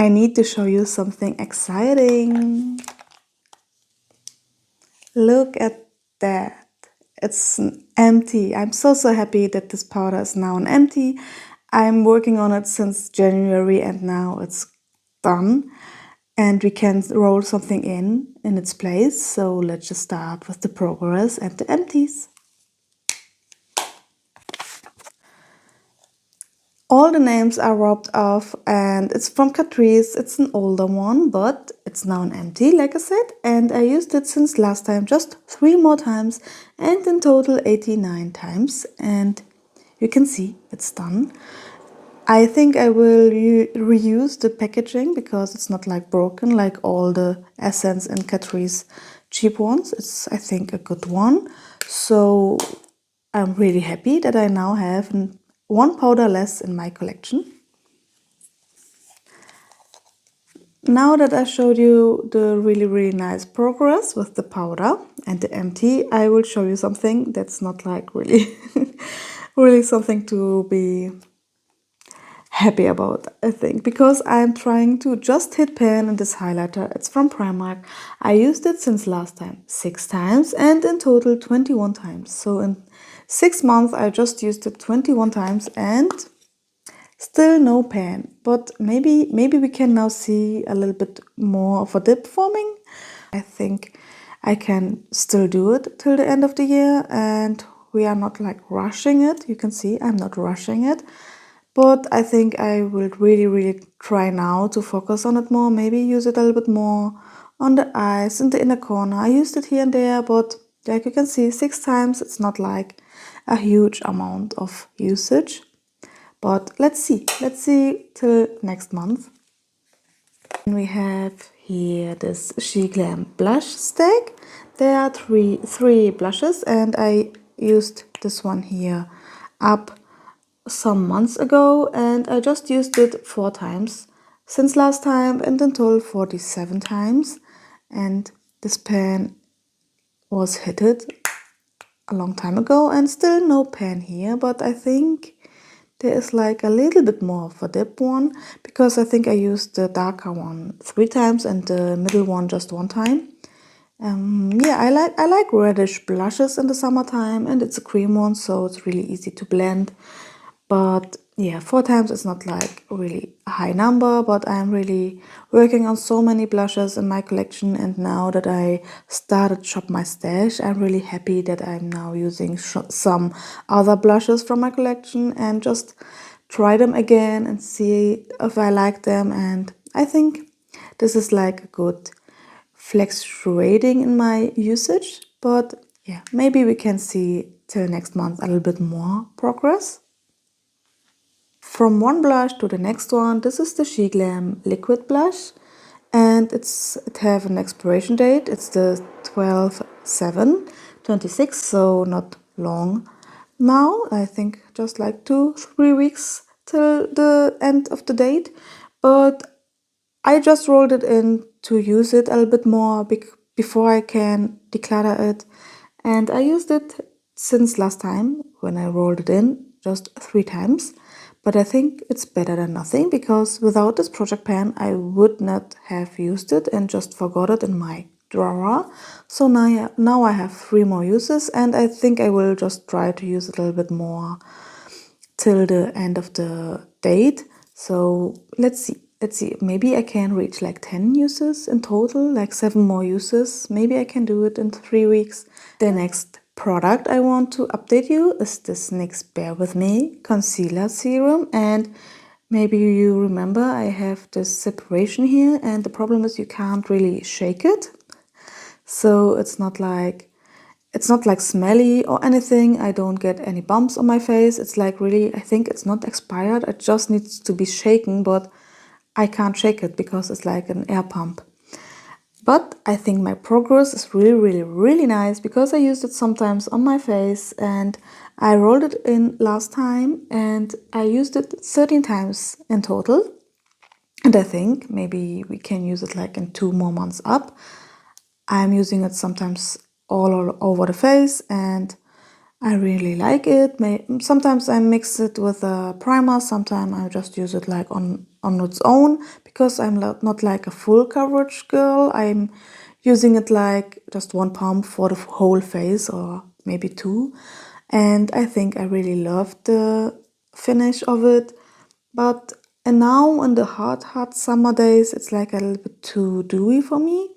I need to show you something exciting. Look at that. It's an empty. I'm so happy that this powder is now an empty. I'm working on it since January and now it's done. And we can roll something in its place. So let's just start with the progress and the empties. All the names are rubbed off and it's from Catrice. It's an older one, but it's now an empty, like I said. And I used it since last time, just 3 more times and in total 89 times. And you can see it's done. I think I will reuse the packaging because it's not like broken like all the Essence and Catrice cheap ones. It's, I think, a good one. So I'm really happy that I now have one powder less in my collection. Now that I showed you the really nice progress with the powder and the empty, I will show you something that's not like really really something to be happy about, I think, because I'm trying to just hit pan in this highlighter. It's from Primark. I used it since last time 6 times and in total 21 times. So in 6 months I just used it 21 times and still no pan. But maybe we can now see a little bit more of a dip forming. I think I can still do it till the end of the year and we are not like rushing it. You can see I'm not rushing it. But I think I will really try now to focus on it more, maybe use it a little bit more on the eyes, in the inner corner. I used it here and there, but like you can see, 6 times, it's not like a huge amount of usage. But let's see till next month. And we have here this Sheglam blush stack. There are three blushes and I used this one here up some months ago and I just used it 4 times since last time and in total 47 times. And this pan was hitted a long time ago and still no pan here, but I think there is like a little bit more of a dip one because I think I used the darker one 3 times and the middle one just 1 time. Yeah, I like reddish blushes in the summertime and it's a cream one, so it's really easy to blend. But yeah, 4 times is not like really a high number, but I'm really working on so many blushes in my collection. And now that I started shop my stash, I'm really happy that I'm now using some other blushes from my collection and just try them again and see if I like them. And I think this is like a good fluctuating in my usage. But yeah, maybe we can see till next month a little bit more progress. From one blush to the next one, this is the Sheglam liquid blush and it have an expiration date. It's the 12/7/26, so not long now. I think just like 2-3 weeks till the end of the date. But I just rolled it in to use it a little bit more before I can declutter it. And I used it since last time when I rolled it in just 3 times. But I think it's better than nothing because without this project pan I would not have used it and just forgot it in my drawer. So now I have 3 more uses and I think I will just try to use it a little bit more till the end of the date. So let's see. Maybe I can reach like 10 uses in total, like 7 more uses. Maybe I can do it in 3 weeks. The next product I want to update you is this NYX Bear With Me Concealer Serum. And maybe you remember I have this separation here and the problem is you can't really shake it. So it's not like smelly or anything. I don't get any bumps on my face. It's like really, I think it's not expired. It just needs to be shaken, but I can't shake it because it's like an air pump. But I think my progress is really nice because I used it sometimes on my face and I rolled it in last time and I used it 13 times in total. And I think maybe we can use it like in 2 more months up. I'm using it sometimes all over the face and I really like it. Sometimes I mix it with a primer, sometimes I just use it like on its own, because I'm not like a full coverage girl. I'm using it like just one pump for the whole face, or maybe two. And I think I really love the finish of it. But and now in the hot summer days, it's like a little bit too dewy for me.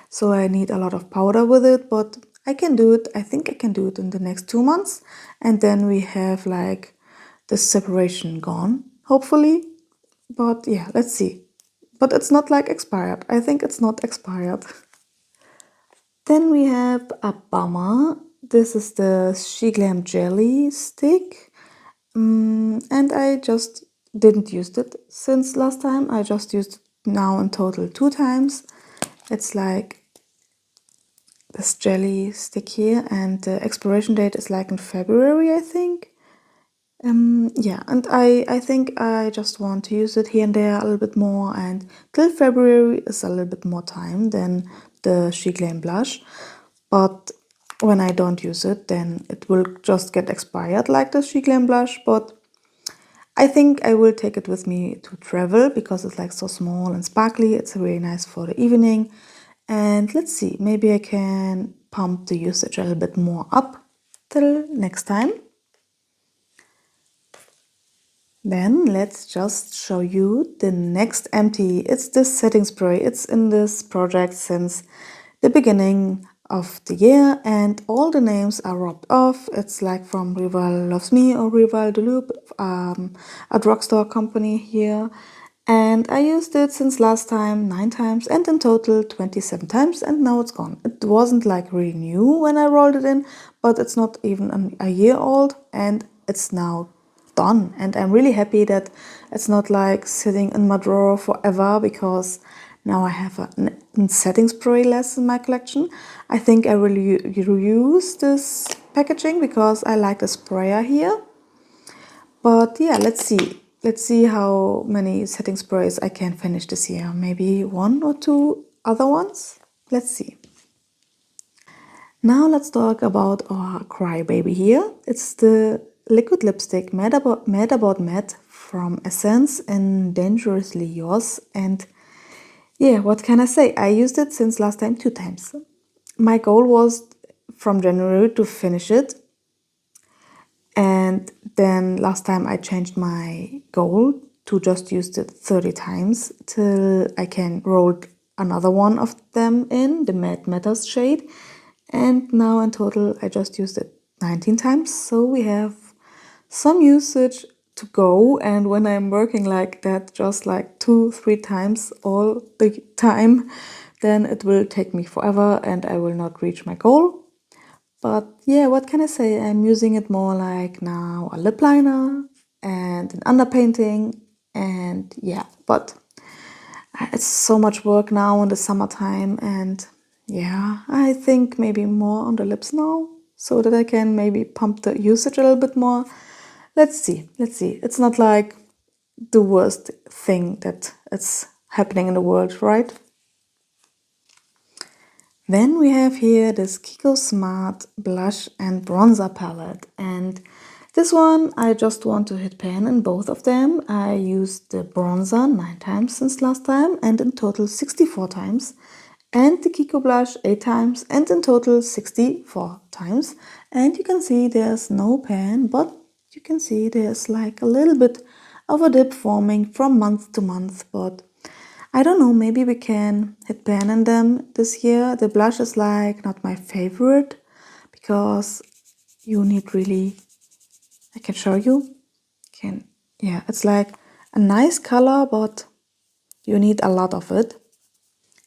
So I need a lot of powder with it, but I can do it. I think I can do it in the next 2 months. And then we have like the separation gone, hopefully. But yeah, let's see. But it's not like expired. I think it's not expired. Then we have a bummer. This is the Sheglam jelly stick. And I just didn't use it since last time. I just used it now in total 2 times. It's like this jelly stick here, and the expiration date is like in February, I think. Yeah, and I think I just want to use it here and there a little bit more, and till February is a little bit more time than the Sheglam blush. But when I don't use it, then it will just get expired like the Sheglam blush. But I think I will take it with me to travel, because it's like so small and sparkly. It's really nice for the evening. And let's see, maybe I can pump the usage a little bit more up till next time. Then let's just show you the next empty. It's this setting spray. It's in this project since the beginning of the year, and all the names are rubbed off. It's like from Rival Loves Me or Rival de Loup, a drugstore company here. And I used it since last time 9 times, and in total 27 times, and now it's gone. It wasn't like really new when I rolled it in, but it's not even a year old, and it's now done. And I'm really happy that it's not like sitting in my drawer forever, because now I have a setting spray less in my collection. I think I will reuse this packaging because I like the sprayer here. But yeah, let's see. Let's see how many setting sprays I can finish this year. Maybe 1 or 2 other ones. Let's see. Now let's talk about our crybaby here. It's the liquid lipstick Mad About Matte from Essence in Dangerously Yours. And yeah, what can I say? I used it since last time 2 times. My goal was from January to finish it. And then last time I changed my goal to just use it 30 times till I can roll another one of them in, the Matte Matters shade. And now in total I just used it 19 times. So we have some usage to go. And when I'm working like that, just like 2-3 times all the time, then it will take me forever and I will not reach my goal. But yeah, what can I say? I'm using it more like now a lip liner and an underpainting, and yeah, but it's so much work now in the summertime, and yeah, I think maybe more on the lips now so that I can maybe pump the usage a little bit more. Let's see. It's not like the worst thing that it's happening in the world, right? Then we have here this Kiko Smart Blush and Bronzer Palette, and this one I just want to hit pan in both of them. I used the bronzer 9 times since last time, and in total 64 times, and the Kiko Blush 8 times, and in total 64 times. And you can see there's no pan, but you can see there's like a little bit of a dip forming from month to month, but I don't know, maybe we can hit pan in them this year. The blush is like not my favorite because you need really, I can show you, yeah, it's like a nice color, but you need a lot of it.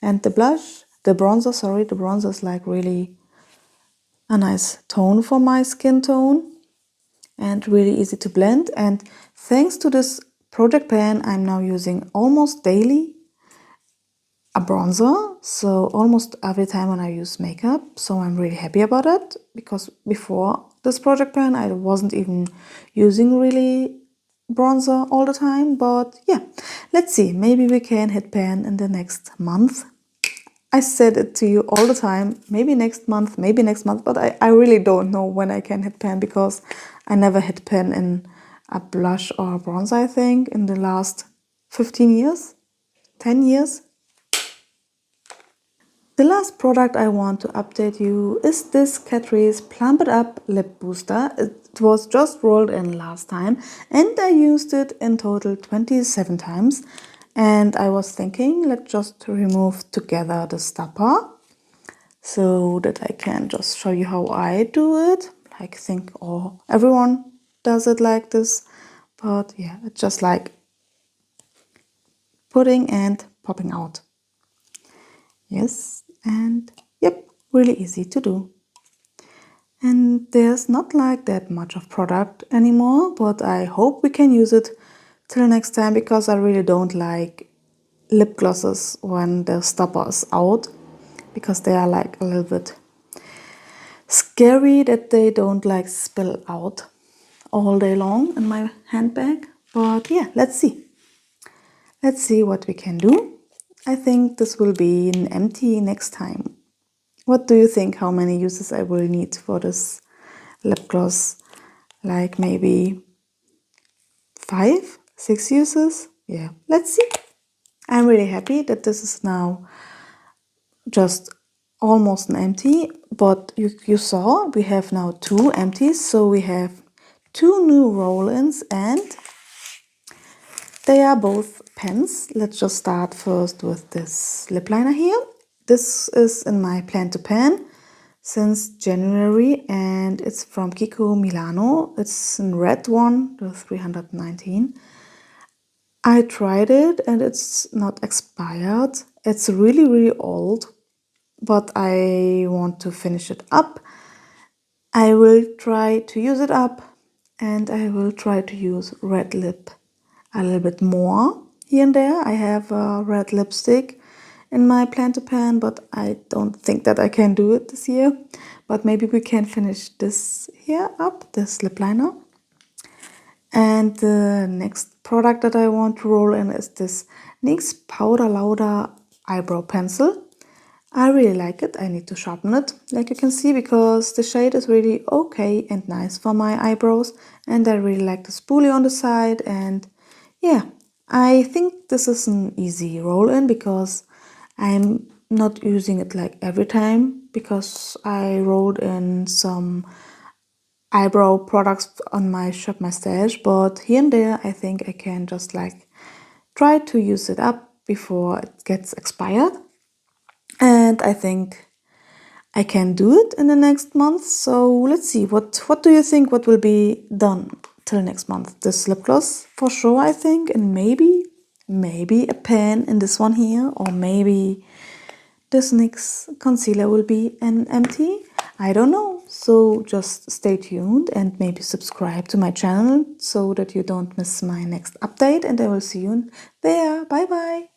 And the bronzer is like really a nice tone for my skin tone and really easy to blend. And thanks to this project pan, I'm now using almost daily a bronzer, so almost every time when I use makeup. So I'm really happy about it, because before this project pan I wasn't even using really bronzer all the time. But yeah, let's see, maybe we can hit pan in the next month. I said it to you all the time, maybe next month, but I really don't know when I can hit pan, because I never hit pan in a blush or a bronzer, I think, in the last 15 years, 10 years. The last product I want to update you is this Catrice Plump It Up Lip Booster. It was just rolled in last time and I used it in total 27 times. And I was thinking, let's just remove together the stopper so that I can just show you how I do it. I think everyone does it like this. But yeah, it's just like putting and popping out. Yes, and yep, really easy to do. And there's not like that much of product anymore, but I hope we can use it till next time, because I really don't like lip glosses when the stopper is out, because they are like a little bit scary that they don't like spill out all day long in my handbag. But yeah, let's see. Let's see what we can do. I think this will be an empty next time. What do you think? How many uses I will need for this lip gloss? Like maybe 5, 6 uses? Yeah, let's see. I'm really happy that this is now just almost an empty, but you saw we have now 2 empties, so we have 2 new roll-ins and they are both pens. Let's just start first with this lip liner here. This is in my plan to pan since January and it's from Kiko Milano. It's a red one, the 319. I tried it and it's not expired. It's really, really old, but I want to finish it up. I will try to use it up and I will try to use red lip a little bit more here and there. I have a red lipstick in my plan to pan, but I don't think that I can do it this year. But maybe we can finish this here up, this lip liner. And the next product that I want to roll in is this NYX Powder Lauder Eyebrow Pencil. I really like it. I need to sharpen it, like you can see, because the shade is really okay and nice for my eyebrows. And I really like the spoolie on the side. And yeah, I think this is an easy roll-in because I'm not using it like every time, because I rolled in some eyebrow products on my Shop My Stash, but here and there I think I can just like try to use it up before it gets expired. And I think I can do it in the next month. So let's see, what do you think what will be done till next month? This lip gloss for sure, I think, and maybe a pen in this one here, or maybe this NYX concealer will be an empty. I don't know. So just stay tuned and maybe subscribe to my channel so that you don't miss my next update, and I will see you there. Bye bye.